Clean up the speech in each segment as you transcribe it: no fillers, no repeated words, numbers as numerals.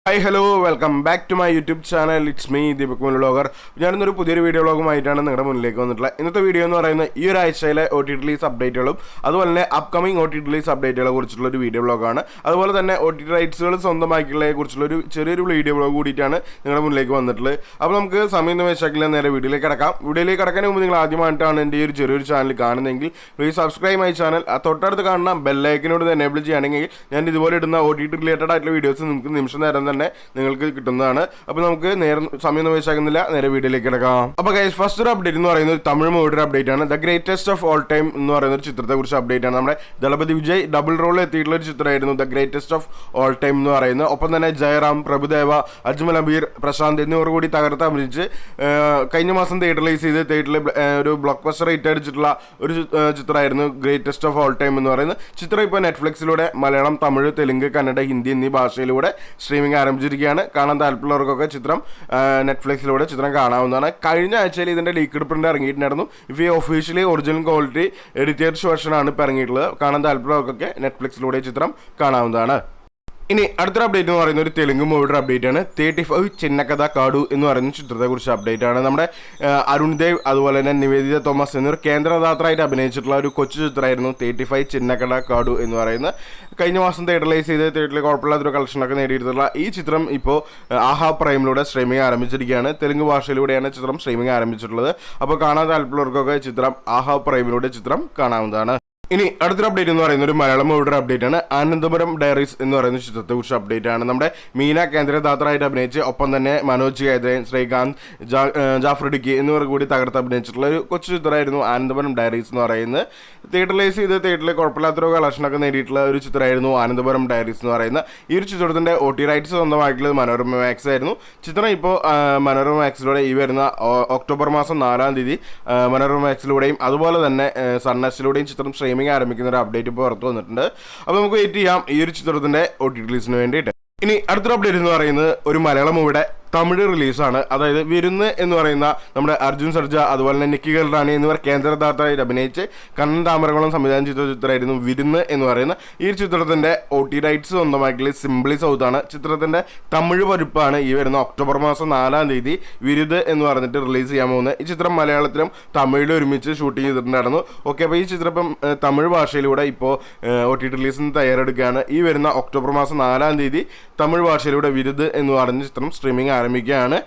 Hi hello welcome back to my YouTube channel. It's me Deepak vlogger. ഞാനിന്നൊരു പുതിയൊരു video വ്ലോഗുമായിട്ടാണ് നിങ്ങളുടെ മുന്നിലേക്ക് വന്നിട്ടുള്ളത്. ഇന്നത്തെ വീഡിയോ എന്ന് പറയുന്നത് ഈ ഒരാഴ്ചയിലെ OTT റിലീസ് അപ്ഡേറ്റുകളും അതുപോലെ തന്നെ അപ്കമിങ് OTT റിലീസ് അപ്ഡേറ്റുകളെ കുറിച്ചുള്ള ഒരു വീഡിയോ വ്ലോഗാണ്. അതുപോലെ തന്നെ OTT റൈറ്റ്സുകൾ സ്വന്തമാക്കിയുള്ളതിനെ കുറിച്ചുള്ള ഒരു ചെറിയൊരു വീഡിയോ വ്ലോഗ് കൂടിയിട്ടാണ് നിങ്ങളുടെ മുന്നിലേക്ക് വന്നിട്ടുള്ളത്. അപ്പോൾ നമുക്ക് സമയം വെച്ചാക്കില്ല നേരെ വീഡിയോയിലേക്ക് കിടക്കാം. വീഡിയോയിലേക്ക് കിടക്കാൻ മുമ്പ് നിങ്ങൾ ആദ്യമായിട്ടാണ് എൻ്റെ ഈ ഒരു ചെറിയൊരു ചാനൽ കാണുന്നതെങ്കിൽ പ്ലീസ് സബ്സ്ക്രൈബ് മൈ ചാനൽ. തൊട്ടടുത്ത് കാണുന്ന ബെല്ലൈക്കനോട് എനേബിൾ ചെയ്യുകയാണെങ്കിൽ ഞാൻ ഇതുപോലെ ഇടുന്ന OTT റിലേറ്റഡ് ആയിട്ടുള്ള വീഡിയോസ് നിങ്ങൾക്ക് നിമിഷം നേരം തന്നെ നിങ്ങൾക്ക് കിട്ടുന്നതാണ്. അപ്പോൾ നമുക്ക് സമയം വെച്ചാകുന്നില്ല, നേരെ വീഡിയോയിലേക്ക് കിടക്കാം. അപ്പോൾ ഗൈസ്, ഫസ്റ്റ് ഒരു അപ്ഡേറ്റ് എന്ന് പറയുന്നത് തമിഴ് മൂവിയുടെ അപ്ഡേറ്റ് ആണ്. The greatest of all time എന്ന് പറയുന്ന ഒരു ചിത്രത്തെ കുറിച്ച് അപ്ഡേറ്റ് ആണ്. നമ്മുടെ ദളപതി വിജയ് ഡബിൾ റോളിൽ എത്തിയിട്ടുള്ള ഒരു ചിത്രമായിരുന്നു the greatest of all time എന്ന് പറയുന്നത്. ഒപ്പം തന്നെ ജയറാം, പ്രഭുദേവ, അജ്മൽ അബീർ, പ്രശാന്ത് എന്നിവർ കൂടി തകർത്ത് അഭിനയിച്ച് കഴിഞ്ഞ മാസം തിയേറ്റർ റിലീസ് ചെയ്ത് തിയേറ്ററിൽ ഒരു ബ്ലോക്ക് ബസ്റ്റർ ഹിറ്റ് അടിച്ചിട്ടുള്ള ഒരു ചിത്രമായിരുന്നു ഗ്രേറ്റസ്റ്റ് ഓഫ് ഓൾ ടൈം എന്ന് പറയുന്നത്. ചിത്രം ഇപ്പോൾ നെറ്റ്ഫ്ലിക്സിലൂടെ മലയാളം, തമിഴ്, തെലുങ്ക്, കന്നഡ, ഹിന്ദി എന്നീ ഭാഷയിലൂടെ സ്ട്രീമിംഗ് ആരംഭിച്ചിരിക്കുകയാണ്. കാണാൻ താല്പര്യമുള്ളവർക്കൊക്കെ ചിത്രം നെറ്റ്ഫ്ലിക്സിലൂടെ ചിത്രം കാണാവുന്നതാണ്. കഴിഞ്ഞ ആഴ്ചയിൽ ഇതിൻ്റെ ലീക്ക്ഡ് പ്രിന്റ് ഇറങ്ങിയിട്ടുണ്ടായിരുന്നു. ഇപ്പോൾ ഈ ഒഫീഷ്യലി ഒറിജിനൽ ക്വാളിറ്റി എഡിറ്റേഴ്സ് വെർഷനാണ് ഇപ്പോൾ ഇറങ്ങിയിട്ടുള്ളത്. കാണാൻ താല്പര്യമുള്ളവർക്കൊക്കെ നെറ്റ്ഫ്ലിക്സിലൂടെ ചിത്രം കാണാവുന്നതാണ്. ഇനി അടുത്തൊരു അപ്ഡേറ്റ് എന്ന് പറയുന്നത് ഒരു തെലുങ്ക് മൂവിയുടെ അപ്ഡേറ്റ് ആണ്. 35 ചിന്നക്കഥ കാടു എന്ന് പറയുന്ന ചിത്രത്തെക്കുറിച്ച് അപ്ഡേറ്റ് ആണ്. നമ്മുടെ അരുൺ ദേവ് അതുപോലെ തന്നെ നിവേദിത തോമസ് എന്നിവർ കേന്ദ്രദാതായിട്ട് അഭിനയിച്ചിട്ടുള്ള ഒരു കൊച്ചു ചിത്രമായിരുന്നു 35 ചിന്നക്കഥ കാടു എന്ന് പറയുന്നത്. കഴിഞ്ഞ മാസം തിയേറ്റർ റിലീസ് ചെയ്ത് തിയേറ്ററിൽ കുഴപ്പമില്ലാത്തൊരു കളക്ഷനൊക്കെ നേടിയിട്ടുള്ള ഈ ചിത്രം ഇപ്പോൾ ആഹാ പ്രൈമിലൂടെ സ്ട്രീമിംഗ് ആരംഭിച്ചിരിക്കുകയാണ്. തെലുങ്ക് ഭാഷയിലൂടെയാണ് ചിത്രം സ്ട്രീമിംഗ് ആരംഭിച്ചിട്ടുള്ളത്. അപ്പോൾ കാണാൻ താല്പര്യമുള്ളവർക്കൊക്കെ ചിത്രം ആഹാ പ്രൈമിലൂടെ ചിത്രം കാണാവുന്നതാണ്. ഇനി അടുത്തൊരു അപ്ഡേറ്റ് എന്ന് പറയുന്നത് ഒരു മലയാളം മൂവിയുടെ അപ്ഡേറ്റ് ആണ്. ആനന്ദപുരം ഡയറീസ് എന്ന് പറയുന്ന ചിത്രത്തെക്കുറിച്ച് അപ്ഡേറ്റ് ആണ്. നമ്മുടെ മീന കേന്ദ്രദാതായിട്ട് അഭിനയിച്ച് ഒപ്പം തന്നെ മനോജ് കേന്ദ്രൻ, ശ്രീകാന്ത്, ജാഫ്രിഡിക്കി എന്നിവർ കൂടി തകർത്ത് അഭിനയിച്ചിട്ടുള്ള ഒരു കൊച്ചു ചിത്രമായിരുന്നു ആനന്ദപുരം ഡയറീസ് എന്ന് പറയുന്നത്. തിയേറ്റർ റിലീസ് ചെയ്ത് തിയേറ്ററിൽ കുഴപ്പമില്ലാത്തൊരു കളക്ഷനൊക്കെ നേടിയിട്ടുള്ള ഒരു ചിത്രമായിരുന്നു ആനന്ദപുരം ഡയറീസ് എന്ന് പറയുന്ന ഈ ഒരു ചിത്രത്തിൻ്റെ OT റൈറ്റ്സ് സ്വന്തമായിട്ടുള്ളത് മനോരമ മാക്സ് ആയിരുന്നു. ചിത്രം ഇപ്പോൾ മനോരമ മാക്സിലൂടെ ഈ വരുന്ന ഒക്ടോബർ മാസം 4-ാം തീയതി മനോരമ മാക്സിലൂടെയും അതുപോലെ തന്നെ സൺനെക്സ്റ്റിലൂടെയും ചിത്രം ആരംഭിക്കുന്ന ഒരു അപ്ഡേറ്റ് ഇപ്പോൾ പുറത്തു വന്നിട്ടുണ്ട്. അപ്പോൾ നമുക്ക് വെയിറ്റ് ചെയ്യാം ഈ ഒരു ചിത്രത്തിന്റെ OT റിലീസിന് വേണ്ടിയിട്ട്. ഇനി അടുത്തൊരു അപ്ഡേറ്റ് എന്ന് പറയുന്നത് ഒരു മലയാളം മൂവിയുടെ തമിഴ് റിലീസാണ്. അതായത് വിരുന്ന് എന്ന് പറയുന്ന നമ്മുടെ അർജുൻ സർജ അതുപോലെ തന്നെ നിക്കി ഗൽറാണി എന്നിവർ കേന്ദ്രദാതായിട്ട് അഭിനയിച്ച് കണ്ണൻ താമരകുളം സംവിധാനം ചെയ്ത ചിത്രമായിരുന്നു വിരുന്ന് എന്ന് പറയുന്ന ഈ ചിത്രത്തിന്റെ OT റൈറ്റ്സ് സ്വന്തമാക്കിയ സിംപ്ലി സൗത്ത് ആണ്. ചിത്രത്തിന്റെ തമിഴ് പതിപ്പാണ് ഈ വരുന്ന ഒക്ടോബർ മാസം 4-ാം തീയതി വിരുദ് എന്ന് പറഞ്ഞിട്ട് റിലീസ് ചെയ്യാൻ പോകുന്നത്. ഈ ചിത്രം മലയാളത്തിലും തമിഴിലും ഒരുമിച്ച് ഷൂട്ടിംഗ് ചെയ്തിട്ടുണ്ടായിരുന്നു. ഓക്കെ, അപ്പോൾ ഈ ചിത്രം ഇപ്പം തമിഴ് ഭാഷയിലൂടെ ഇപ്പോൾ OT റിലീസിന് തയ്യാറെടുക്കുകയാണ്. ഈ വരുന്ന ഒക്ടോബർ മാസം 4-ാം തീയതി തമിഴ് ഭാഷയിലൂടെ വിരുദ് എന്ന് പറഞ്ഞ ചിത്രം സ്ട്രീമിംഗ് ആരംഭിക്കുകയാണ്.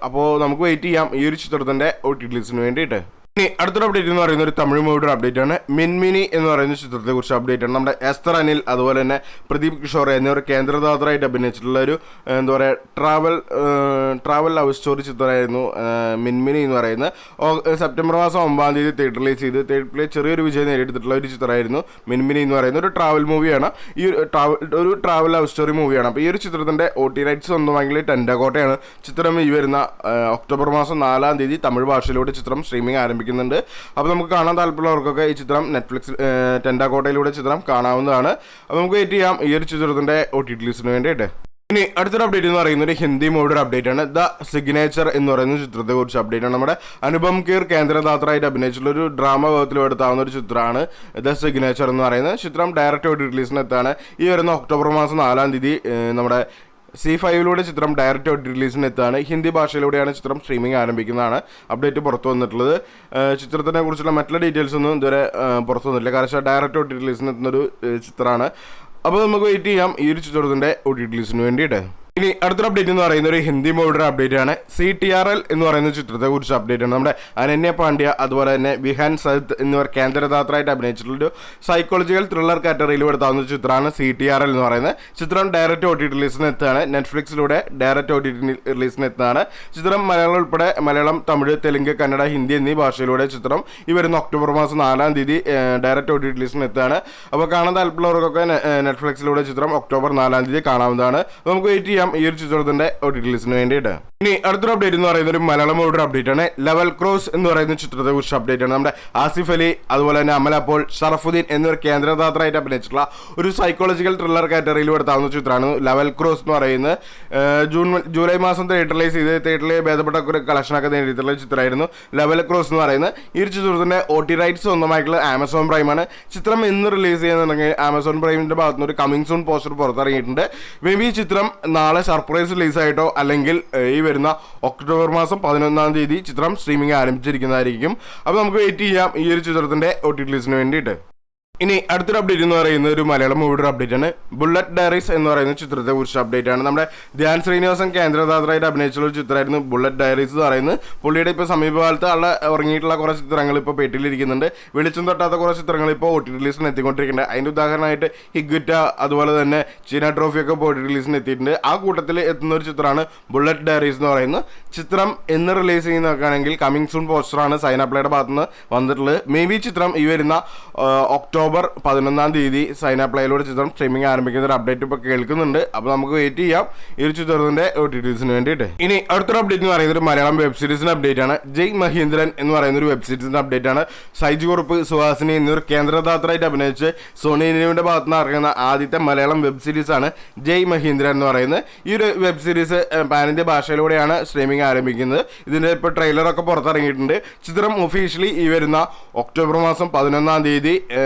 അപ്പോൾ നമുക്ക് വെയിറ്റ് ചെയ്യാം ഈ ഒരു ചിത്രത്തിന്റെ OT റിലീസിന് വേണ്ടിയിട്ട്. ഇനി അടുത്തൊരു അപ്ഡേറ്റ് എന്ന് പറയുന്ന ഒരു തമിഴ് മൂവിയുടെ അപ്ഡേറ്റ് ആണ്. മിൻമിനി എന്ന് പറയുന്ന ചിത്രത്തെ കുറിച്ച് അപ്ഡേറ്റ് ആണ്. നമ്മുടെ എസ്തർ അനിൽ അതുപോലെ തന്നെ പ്രദീപ് കിഷോർ എന്നിവർ കേന്ദ്രദാതായിട്ട് അഭിനയിച്ചിട്ടുള്ള ഒരു എന്താ പറയുക ട്രാവൽ ലവ് സ്റ്റോറി ചിത്രമായിരുന്നു മിൻമിനി എന്ന് പറയുന്നത്. സെപ്റ്റംബർ മാസം 9-ാം തീയതി തിയേറ്റർ റിലീസ് ചെയ്ത് തിയേറ്ററിൽ ചെറിയൊരു വിജയം നേടിയെടുത്തിട്ടുള്ള ഒരു ചിത്രമായിരുന്നു മിൻമിനി എന്ന് പറയുന്ന ഒരു ട്രാവൽ മൂവിയാണ്. ഈ ഒരു ട്രാവൽ ലവ് സ്റ്റോറി മൂവിയാണ്. അപ്പോൾ ഈ ഒരു ചിത്രത്തിന്റെ OT റൈറ്റ്സ് സ്വന്തമാക്കിയ ടെൻഡാകോട്ടയാണ്. ചിത്രം ഈ വരുന്ന ഒക്ടോബർ മാസം 4-ാം തീയതി തമിഴ് ഭാഷയിലൂടെ ചിത്രം സ്ട്രീമിംഗ് ആരംഭിക്കുന്നുണ്ട്. അപ്പോൾ നമുക്ക് കാണാൻ താല്പര്യമുള്ളവർക്കൊക്കെ ഈ ചിത്രം നെറ്റ്ഫ്ലിക്സ് ടെൻഡാകോട്ടയിലൂടെ ചിത്രം കാണാവുന്നതാണ്. അപ്പോൾ നമുക്ക് വെയിറ്റ് ചെയ്യാം ഈ ഒരു ചിത്രത്തിന്റെ OT റിലീസിന് വേണ്ടിയിട്ട്. ഇനി അടുത്തൊരു അപ്ഡേറ്റ് എന്ന് പറയുന്നത് ഹിന്ദി മൂവിയുടെ അപ്ഡേറ്റ് ആണ്. ദ സിഗ്നേച്ചർ എന്ന് പറയുന്ന ചിത്രത്തെ കുറിച്ച് അപ്ഡേറ്റ് ആണ്. നമ്മുടെ അനുപം കീർ കേന്ദ്രദാതായിട്ട് അഭിനയിച്ചിട്ടുള്ള ഒരു ഡ്രാമ വിഭാഗത്തിൽ എടുത്താവുന്ന ഒരു ചിത്രമാണ് ദ സിഗ്നേച്ചർ എന്ന് പറയുന്നത്. ചിത്രം ഡയറക്റ്റ് OT റിലീസിന് എത്താണ് ഈ വരുന്ന ഒക്ടോബർ മാസം 4-ാം തീയതി നമ്മുടെ C5 ചിത്രം ഡയറക്റ്റ് OT റിലീസിന് എത്താണ്. ഹിന്ദി ഭാഷയിലൂടെയാണ് ചിത്രം സ്ട്രീമിംഗ് ആരംഭിക്കുന്നതാണ് അപ്ഡേറ്റ് പുറത്തു വന്നിട്ടുള്ളത്. ചിത്രത്തിനെ കുറിച്ചുള്ള മറ്റുള്ള ഡീറ്റെയിൽസ് ഒന്നും ഇതുവരെ പുറത്തു വന്നിട്ടില്ല. കാരണം ഡയറക്റ്റ് OT റിലീസിന് എത്തുന്നൊരു ചിത്രമാണ്. അപ്പോൾ നമുക്ക് വെയിറ്റ് ചെയ്യാം ഈ ഒരു ചിത്രത്തിൻ്റെ OT റിലീസിന് വേണ്ടിയിട്ട്. ഇനി അടുത്തൊരു അപ്ഡേറ്റ് എന്ന് പറയുന്ന ഒരു ഹിന്ദി മൂവിയുടെ അപ്ഡേറ്റ് ആണ്. CTRL എന്ന് പറയുന്ന ചിത്രത്തെ കുറിച്ച് അപ്ഡേറ്റ് ആണ്. നമ്മുടെ അനന്യ പാണ്ഡ്യ അതുപോലെ തന്നെ വിഹാൻ സദത്ത് എന്നിവർ കേന്ദ്രദാതായിട്ട് അഭിനയിച്ചിട്ടുള്ളൊരു സൈക്കോളജിക്കൽ ത്രില്ലർ കാറ്റഗറിയിൽ എടുത്താവുന്ന ചിത്രമാണ് CTRL എന്ന് പറയുന്നത്. ചിത്രം ഡയറക്റ്റ് OT റിലീസിന് എത്താണ്. നെറ്റ്ഫ്ലിക്സിലൂടെ ഡയറക്റ്റ് OT റിലീസിന് എത്താണ്. ചിത്രം മലയാളം ഉൾപ്പെടെ മലയാളം, തമിഴ്, തെലുങ്ക്, കന്നഡ, ഹിന്ദി എന്നീ ഭാഷയിലൂടെ ചിത്രം ഈ വരുന്ന ഒക്ടോബർ മാസം 4-ാം തീയതി ഡയറക്റ്റ് OT റിലീസിന് എത്താണ്. അപ്പോൾ കാണാൻ താല്പര്യമുള്ളവർക്കൊക്കെ നെറ്റ്ഫ്ലിക്സിലൂടെ ചിത്രം ഒക്ടോബർ 4-ാം തീയതി കാണാവുന്നതാണ്. നമുക്ക് വെയിറ്റ് ചെയ്യാം ഈ ഒരു ചിത്രത്തിന്റെ OT റിലീസിന് വേണ്ടിയിട്ട്. ഇനി അടുത്തൊരു അപ്ഡേറ്റ് എന്ന് പറയുന്ന ഒരു മലയാളം മൂവിയുടെ അപ്ഡേറ്റ് ആണ്. ലെവൽ ക്രോസ് എന്ന് പറയുന്ന ചിത്രത്തെ കുറിച്ച് അപ്ഡേറ്റ് ആണ്. നമ്മുടെ ആസിഫ് അലി അതുപോലെ തന്നെ അമല പോൾ, ഷറഫുദ്ദീൻ എന്നിവർ കേന്ദ്രദാതായിട്ട് അഭിനയിച്ചിട്ടുള്ള ഒരു സൈക്കോളജിക്കൽ ത്രില്ലർ കാറ്റഗറിയിൽ എടുത്താവുന്ന ചിത്രമാണ് ലെവൽ ക്രോസ് എന്ന് പറയുന്നത്. ജൂലൈ മാസം തിയേറ്റർ റിലീസ് ചെയ്ത് തിയേറ്ററിൽ ഭേദപ്പെട്ട ഒരു കളക്ഷനൊക്കെ നേടിയിട്ടുള്ള ചിത്രമായിരുന്നു ലെവൽ ക്രോസ് എന്ന് പറയുന്നത്. ഈ ഒരു ചിത്രത്തിന്റെ OT റൈറ്റ്സ് സ്വന്തമായിട്ടുള്ള ആമസോൺ പ്രൈമാണ്. ചിത്രം ഇന്ന് റിലീസ് ചെയ്യുന്നുണ്ടെങ്കിൽ ആമസോൺ പ്രൈമിന്റെ ഭാഗത്തുനിന്ന് ഒരു കമ്മിങ് സൂൺ പോസ്റ്റർ പുറത്തിറങ്ങിയിട്ടുണ്ട്. മേ ബി ചിത്രം നാളെ നാളെ സർപ്രൈസ് റിലീസായിട്ടോ അല്ലെങ്കിൽ ഈ വരുന്ന ഒക്ടോബർ മാസം 11-ാം തീയതി ചിത്രം സ്ട്രീമിംഗ് ആരംഭിച്ചിരിക്കുന്നതായിരിക്കും. അപ്പോൾ നമുക്ക് വെയിറ്റ് ചെയ്യാം ഈ ഒരു ചിത്രത്തിൻ്റെ OTT റിലീസിന് വേണ്ടിയിട്ട്. ഇനി അടുത്തൊരു അപ്ഡേറ്റ് എന്ന് പറയുന്നത് ഒരു മലയാളം മൂവിയുടെ അപ്ഡേറ്റ് ആണ്. ബുള്ളറ്റ് ഡയറീസ് എന്ന് പറയുന്ന ചിത്രത്തെ കുറിച്ച് അപ്ഡേറ്റ് ആണ്. നമ്മുടെ ധ്യാൻ ശ്രീനിവാസൻ കേന്ദ്രദാതായിട്ട് അഭിനയിച്ചുള്ള ഒരു ചിത്രമായിരുന്നു ബുള്ളറ്റ് ഡയറീസ് എന്ന് പറയുന്നത്. പുള്ളിയുടെ ഇപ്പോൾ സമീപകാലത്ത് ആളെ ഉറങ്ങിയിട്ടുള്ള കുറേ ചിത്രങ്ങൾ ഇപ്പോൾ പേട്ടിലിരിക്കുന്നുണ്ട്. വെളിച്ചം തട്ടാത്ത കുറേ ചിത്രങ്ങൾ ഇപ്പോൾ OTT റിലീസിന് എത്തിക്കൊണ്ടിരിക്കുന്നുണ്ട്. അതിൻ്റെ ഉദാഹരണമായിട്ട് ഹിഗ്ഗുറ്റ അതുപോലെ തന്നെ ചീന ട്രോഫിയൊക്കെ ഇപ്പോൾ OTT റിലീസിന് എത്തിയിട്ടുണ്ട്. ആ കൂട്ടത്തിൽ എത്തുന്ന ഒരു ചിത്രമാണ് ബുള്ളറ്റ് ഡയറീസ് എന്ന് പറയുന്നത്. ചിത്രം എന്ന് റിലീസ് ചെയ്യുന്ന നോക്കുകയാണെങ്കിൽ കമ്മിങ് സൂൺ പോസ്റ്ററാണ് സൈനാപ്ലയുടെ ഭാഗത്തുനിന്ന് വന്നിട്ടുള്ളത്. മേ ബി ചിത്രം ഈ വരുന്ന ഒക്ടോബർ 11-ാം തീയതി സൈനാപ്ലയിലൂടെ ചിത്രം സ്ട്രീമിംഗ് ആരംഭിക്കുന്ന ഒരു അപ്ഡേറ്റ് ഇപ്പോൾ കേൾക്കുന്നുണ്ട്. അപ്പോൾ നമുക്ക് വെയിറ്റ് ചെയ്യാം ഈ ഒരു ചിത്രത്തിന്റെ OTT റിലീസിന് വേണ്ടിയിട്ട്. ഇനി അടുത്തൊരു അപ്ഡേറ്റ് എന്ന് പറയുന്നത് ഒരു മലയാളം വെബ് സീരീസിന്റെ അപ്ഡേറ്റ് ആണ്. ജയ് മഹീന്ദ്രൻ എന്ന് പറയുന്ന ഒരു വെബ് സീരീസിന്റെ അപ്ഡേറ്റ് ആണ്. സൈജ് കുറുപ്പ്, സുഹാസിനി എന്നിവർ കേന്ദ്രദാതായിട്ട് അഭിനയിച്ച് സോണി ലിവിന്റെ ഭാഗത്ത് നിന്ന് ഇറങ്ങുന്ന ആദ്യത്തെ മലയാളം വെബ് സീരീസ് ആണ് ജയ് മഹീന്ദ്രൻ എന്ന് പറയുന്നത്. ഈ ഒരു വെബ് സീരീസ് പാൻ ഇന്ത്യ ഭാഷയിലൂടെയാണ് സ്ട്രീമിംഗ് ആരംഭിക്കുന്നത്. ഇതിന്റെ ഇപ്പോൾ ട്രെയിലറൊക്കെ പുറത്തിറങ്ങിയിട്ടുണ്ട്. ചിത്രം ഒഫീഷ്യലി ഈ വരുന്ന ഒക്ടോബർ മാസം 11-ാം തീയതി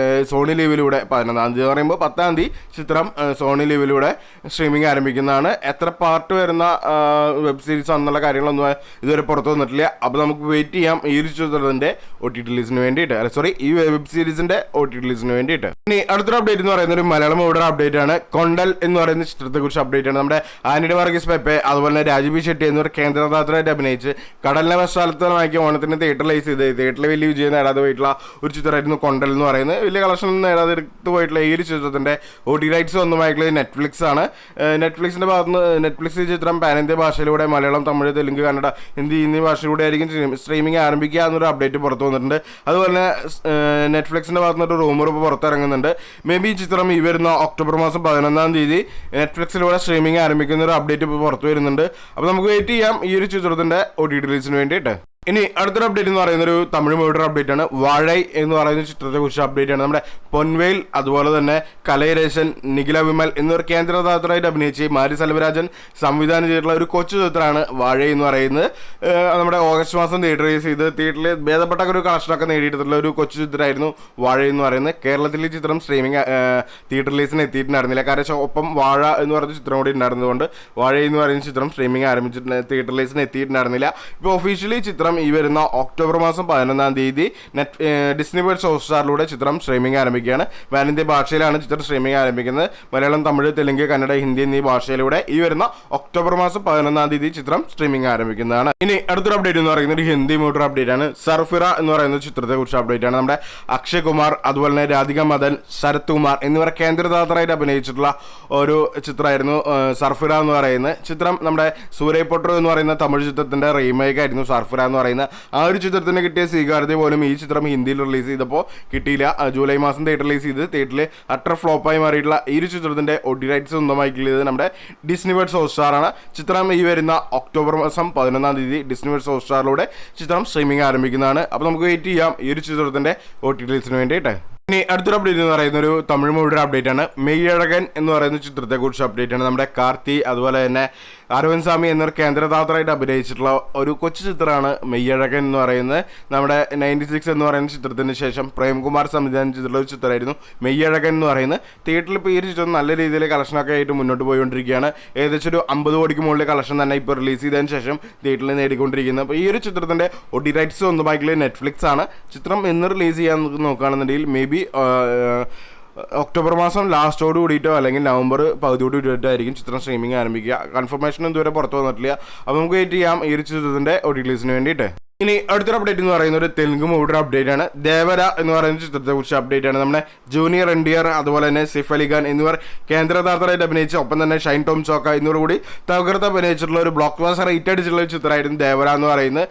സോണി ലീവിലൂടെ 11-ാം തീയതി പറയുമ്പോൾ 10-ാം തീയതി ചിത്രം സോണി ലീവിലൂടെ സ്ട്രീമിംഗ് ആരംഭിക്കുന്നതാണ്. എത്ര പാർട്ട് വരുന്ന വെബ് സീരീസ് എന്നുള്ള കാര്യങ്ങളൊന്നും ഇതുവരെ പുറത്തു വന്നിട്ടില്ല. അപ്പോൾ നമുക്ക് വെയിറ്റ് ചെയ്യാം ഈ ഒരു ചിത്രത്തിൻ്റെ OTT റിലീസിന് വേണ്ടിയിട്ട്, ഈ വെബ് സീരീസിൻ്റെ OTT റിലീസിന് വേണ്ടിയിട്ട്. ഇനി അടുത്തൊരു അപ്ഡേറ്റ് എന്ന് പറയുന്നത് ഒരു മലയാളം മൂവിയുടെ അപ്ഡേറ്റ് ആണ്. കൊണ്ടൽ എന്ന് പറയുന്ന ചിത്രത്തെക്കുറിച്ച് അപ്ഡേറ്റ് ആണ്. നമ്മുടെ ആന്റണി വർഗീസ് പെപ്പെ അതുപോലെ തന്നെ രാജീവ് ഷെട്ടി എന്നിവർ കേന്ദ്രദാതായിട്ട് അഭിനയിച്ച് കടലിനെ പശ്ചാത്തലമാക്കി ഓണത്തിന് തിയേറ്ററിലൈസ് ചെയ്ത് തിയേറ്ററിൽ വലിയ വിജയം നേടാതെ പോയിട്ടുള്ള ഒരു ചിത്രമായിരുന്നു കൊണ്ടൽ എന്ന് പറയുന്നത്. വലിയ കളക്ഷൻ നേടാതെ എടുത്തു പോയിട്ടുള്ള ഈ ഒരു ചിത്രത്തിൻ്റെ OTT റൈറ്റ്സ് ഒന്നുമായിട്ടുള്ളത് നെറ്റ്ഫ്ലിക്സ് ആണ്. നെറ്റ്ഫ്ലിക്സിൻ്റെ ഭാഗത്തുനിന്ന് നെറ്റ്ഫ്ലിക്സ് ചിത്രം പാൻ ഇന്ത്യ ഭാഷയിലൂടെ മലയാളം, തമിഴ്, തെലുങ്ക്, കന്നഡ, ഹിന്ദി എന്നീ ഭാഷയിലൂടെ ആയിരിക്കും സ്ട്രീമിംഗ് ആരംഭിക്കുക എന്നൊരു അപ്ഡേറ്റ് പുറത്തു വന്നിട്ടുണ്ട്. അതുപോലെ തന്നെ നെറ്റ്ഫ്ലിക്സിൻ്റെ ഭാഗത്തുനിന്നൊരു റൂമർ ഇപ്പോൾ പുറത്തിറങ്ങുന്നുണ്ട്. മേ ബി ചിത്രം ഈ വരുന്ന ഒക്ടോബർ മാസം 11-ാം തീയതി നെറ്റ്ഫ്ലിക്സിലൂടെ സ്ട്രീമിംഗ് ആരംഭിക്കുന്ന ഒരു അപ്ഡേറ്റ് ഇപ്പോൾ പുറത്തു വരുന്നുണ്ട്. അപ്പോൾ നമുക്ക് വെയിറ്റ് ചെയ്യാം ഈ ഒരു ചിത്രത്തിൻ്റെ OTT റിലീസിന് വേണ്ടിയിട്ട്. ഇനി അടുത്തൊരു അപ്ഡേറ്റ് എന്ന് പറയുന്ന ഒരു തമിഴ് മൂവിയുടെ അപ്ഡേറ്റ് ആണ്. വാഴൈ എന്ന് പറയുന്ന ചിത്രത്തെ കുറിച്ച് അപ്ഡേറ്റ് ആണ്. നമ്മുടെ പൊൻവേൽ അതുപോലെ തന്നെ കലൈരേശൻ, നിഖില വിമൽ എന്നിവർ കേന്ദ്രദാതായിട്ട് അഭിനയിച്ച് മാരി സെൽവരാജൻ സംവിധാനം ചെയ്തിട്ടുള്ള ഒരു കൊച്ചു ചിത്രമാണ് വാഴൈ എന്ന് പറയുന്നത്. നമ്മുടെ ഓഗസ്റ്റ് മാസം തിയേറ്റർ റിലീസ് ചെയ്ത് തിയേറ്ററിൽ ഭേദപ്പെട്ട ഒരു കളക്ഷനൊക്കെ നേടിയിട്ടുള്ള ഒരു കൊച്ചു ചിത്രമായിരുന്നു വാഴൈ എന്ന് പറയുന്നത്. കേരളത്തിൽ ഈ ചിത്രം സ്ട്രീമിംഗ് തിയേറ്റർ റിലീസിന് എത്തിയിട്ടുണ്ടായിരുന്നില്ല. കാരണം ഒപ്പം വാഴ എന്ന് പറയുന്ന ചിത്രം കൂടി ഉണ്ടായിരുന്നതുകൊണ്ട് വാഴൈ എന്ന് പറയുന്ന ചിത്രം സ്ട്രീമിംഗ് ആരംഭിച്ചിട്ട് തിയേറ്റർ റിലീസിന് എത്തിയിട്ടുണ്ടായിരുന്നില്ല. ഇപ്പോൾ ഒഫീഷ്യലി ചിത്രം ഈ വരുന്ന ഒക്ടോബർ മാസം 11-ാം തീയതി ഡിസ്നി വേൾഡ് ഹോട്ട്സ്റ്റാറിലൂടെ ചിത്രം സ്ട്രീമിംഗ് ആരംഭിക്കുകയാണ്. പാൻ ഇന്ത്യ ഭാഷയിലാണ് ചിത്രം സ്ട്രീമിംഗ് ആരംഭിക്കുന്നത്. മലയാളം, തമിഴ്, തെലുങ്ക്, കന്നഡ, ഹിന്ദി എന്നീ ഭാഷയിലൂടെ ഈ വരുന്ന ഒക്ടോബർ മാസം 11-ാം തീയതി ചിത്രം സ്ട്രീമിംഗ് ആരംഭിക്കുന്നതാണ്. ഇനി അടുത്തൊരു അപ്ഡേറ്റ് എന്ന് പറയുന്നത് ഹിന്ദി മൂവിയുടെ അപ്ഡേറ്റ് ആണ്. സർഫിറ എന്ന് പറയുന്ന ചിത്രത്തെ കുറിച്ച് അപ്ഡേറ്റ് ആണ്. നമ്മുടെ അക്ഷയ് കുമാർ അതുപോലെ തന്നെ രാധിക മദൻ, ശരത് കുമാർ എന്നിവർ കേന്ദ്രദാതായിട്ട് അഭിനയിച്ചിട്ടുള്ള ഒരു ചിത്രമായിരുന്നു സർഫിറ എന്ന് പറയുന്നത്. ചിത്രം നമ്മുടെ സൂര്യ പൊട്ടർ എന്ന് പറയുന്ന തമിഴ് ചിത്രത്തിന്റെ റീമേക്ക് ആയിരുന്നു സർഫിറ എന്ന് പറയുന്നത്. ആ ഒരു ചിത്രത്തിന് കിട്ടിയ സ്വീകാര്യത പോലും ഈ ചിത്രം ഹിന്ദിയിൽ റിലീസ് ചെയ്തപ്പോൾ കിട്ടിയില്ല. ജൂലൈ മാസം തിയേറ്റർ റിലീസ് ചെയ്ത് തിയേറ്ററിൽ അട്ടർ ഫ്ലോപ്പായി മാറിയിട്ടുള്ള ഈ ഒരു ചിത്രത്തിന്റെ OTT റൈറ്റ്സ് സ്വന്തമാക്കിയത് നമ്മുടെ ഡിസ്നി വേൾഡ് ഹോട്ട്സ്റ്റാറാണ്. ചിത്രം ഈ വരുന്ന ഒക്ടോബർ മാസം 11-ാം തീയതി ഡിസ്നി വേൾഡ് ഹോട്ട്സ്റ്റാറിലൂടെ ചിത്രം സ്ട്രീമിംഗ് ആരംഭിക്കുന്നതാണ്. അപ്പോൾ നമുക്ക് വെയിറ്റ് ചെയ്യാം ഈ ഒരു ചിത്രത്തിന്റെ OTT റിലീസിന് വേണ്ടിയിട്ട്. ഇനി അടുത്തൊരു അപ്ഡേറ്റ് എന്ന് പറയുന്ന ഒരു തമിഴ് മൂവിയുടെ അപ്ഡേറ്റ് ആണ്. മെയ്യഴകൻ എന്ന് പറയുന്ന ചിത്രത്തെക്കുറിച്ച് അപ്ഡേറ്റ് ആണ്. നമ്മുടെ കാർത്തി അതുപോലെ തന്നെ അരവിന്ദ് സ്വാമി എന്നിവർ കേന്ദ്രദാതായിട്ട് അഭിനയിച്ചിട്ടുള്ള ഒരു കൊച്ചു ചിത്രമാണ് മെയ്യഴകൻ എന്ന് പറയുന്നത്. നമ്മുടെ 96 എന്ന് പറയുന്ന ചിത്രത്തിന് ശേഷം പ്രേംകുമാർ സംവിധാനം ചെയ്തിട്ടുള്ള ഒരു ചിത്രമായിരുന്നു മെയ്യഴകൻ എന്ന് പറയുന്നത്. തിയേറ്ററിൽ ഇപ്പോൾ ഈ ഒരു ചിത്രം നല്ല രീതിയിൽ കളക്ഷനൊക്കെ ആയിട്ട് മുന്നോട്ട് പോയിക്കൊണ്ടിരിക്കുകയാണ്. ഏകദേശം ഒരു 50 കോടിക്ക് മുകളിൽ കളക്ഷൻ തന്നെ ഇപ്പോൾ റിലീസ് ചെയ്തതിന് ശേഷം തിയേറ്ററിൽ നേടിക്കൊണ്ടിരിക്കുന്നത്. അപ്പോൾ ഈ ഒരു ചിത്രത്തിൻ്റെ OTT റൈറ്റ്സ് സ്വന്തമായിട്ടുള്ള നെറ്റ്ഫ്ലിക്സ് ആണ്. ചിത്രം എന്ന് റിലീസ് ചെയ്യാൻ നോക്കുകയാണെന്നുണ്ടെങ്കിൽ മേ ബി ഒക്ടോബർ മാസം ലാസ്റ്റോട് കൂടിയിട്ടോ അല്ലെങ്കിൽ നവംബർ പകുതിയോട് കൂടിയിട്ടോ ആയിരിക്കും ചിത്രം സ്ട്രീമിംഗ് ആരംഭിക്കുക. കൺഫർമേഷൻ ഇതുവരെ പുറത്തു വന്നിട്ടില്ല. അപ്പോൾ നമുക്ക് വെയിറ്റ് ചെയ്യാം ഈ ഒരു ചിത്രത്തിൻ്റെ OTT റിലീസിന് വേണ്ടിയിട്ട്. ഇനി അടുത്തൊരു അപ്ഡേറ്റ് എന്ന് പറയുന്നത് ഒരു തെലുങ്ക് മൂവിയുടെ അപ്ഡേറ്റ് ആണ്. ദേവര എന്ന് പറയുന്ന ചിത്രത്തെ കുറിച്ച് അപ്ഡേറ്റ് ആണ്. നമ്മുടെ ജൂനിയർ NTR അതുപോലെ തന്നെ സിഫ് അലി ഖാൻ എന്നിവർ കേന്ദ്രദാതായിട്ട് അഭിനയിച്ച ഒപ്പം തന്നെ ഷൈൻ ടോം ചോക്ക എന്നിവർ കൂടി തകർത്ത് അഭിനയിച്ചിട്ടുള്ള ഒരു ബ്ലോക്ക് ബാസ്റ്റർ റേറ്റ് അടിച്ചിട്ടുള്ള ഒരു ചിത്രമായിരുന്നു ദേവര എന്ന് പറയുന്നത്.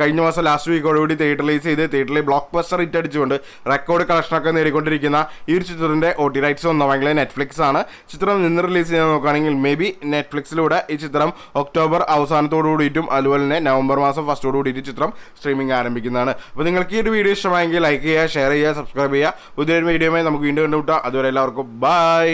കഴിഞ്ഞ മാസം ലാസ്റ്റ് വീക്കോടുകൂടി തിയേറ്റർ റിലീസ് ചെയ്ത് തിയേറ്ററിൽ ബ്ലോക്ക് ബാസ്റ്റർ റേറ്റ് അടിച്ചുകൊണ്ട് റെക്കോർഡ് കളക്ഷനൊക്കെ നേടിക്കൊണ്ടിരിക്കുന്ന ഈ ഒരു ചിത്രത്തിന്റെ OTT റൈറ്റ്സ് ഒന്നാമെങ്കിൽ നെറ്റ്ഫ്ലിക്സ് ആണ്. ചിത്രം നിന്ന് റിലീസ് ചെയ്യാൻ നോക്കുകയാണെങ്കിൽ മേ ബി നെറ്റ്ഫ്ലിക്സിലൂടെ ഈ ചിത്രം ഒക്ടോബർ അവസാനത്തോടു കൂടിയിട്ടും അതുപോലെ തന്നെ നവംബർ മാസം ഫസ്റ്റോട് കൂടിയിട്ട് ചിത്രം സ്ട്രീമിംഗ് ആരംഭിക്കുന്നതാണ്. അപ്പോൾ നിങ്ങൾക്ക് ഈ ഒരു വീഡിയോ ഇഷ്ടമായെങ്കിൽ ലൈക്ക് ചെയ്യുക, ഷെയർ ചെയ്യുക, സബ്സ്ക്രൈബ് ചെയ്യുക. പുതിയൊരു വീഡിയോയുമായി നമുക്ക് വീണ്ടും കണ്ടുമുട്ടാം. അതുവരെ എല്ലാവർക്കും ബൈ.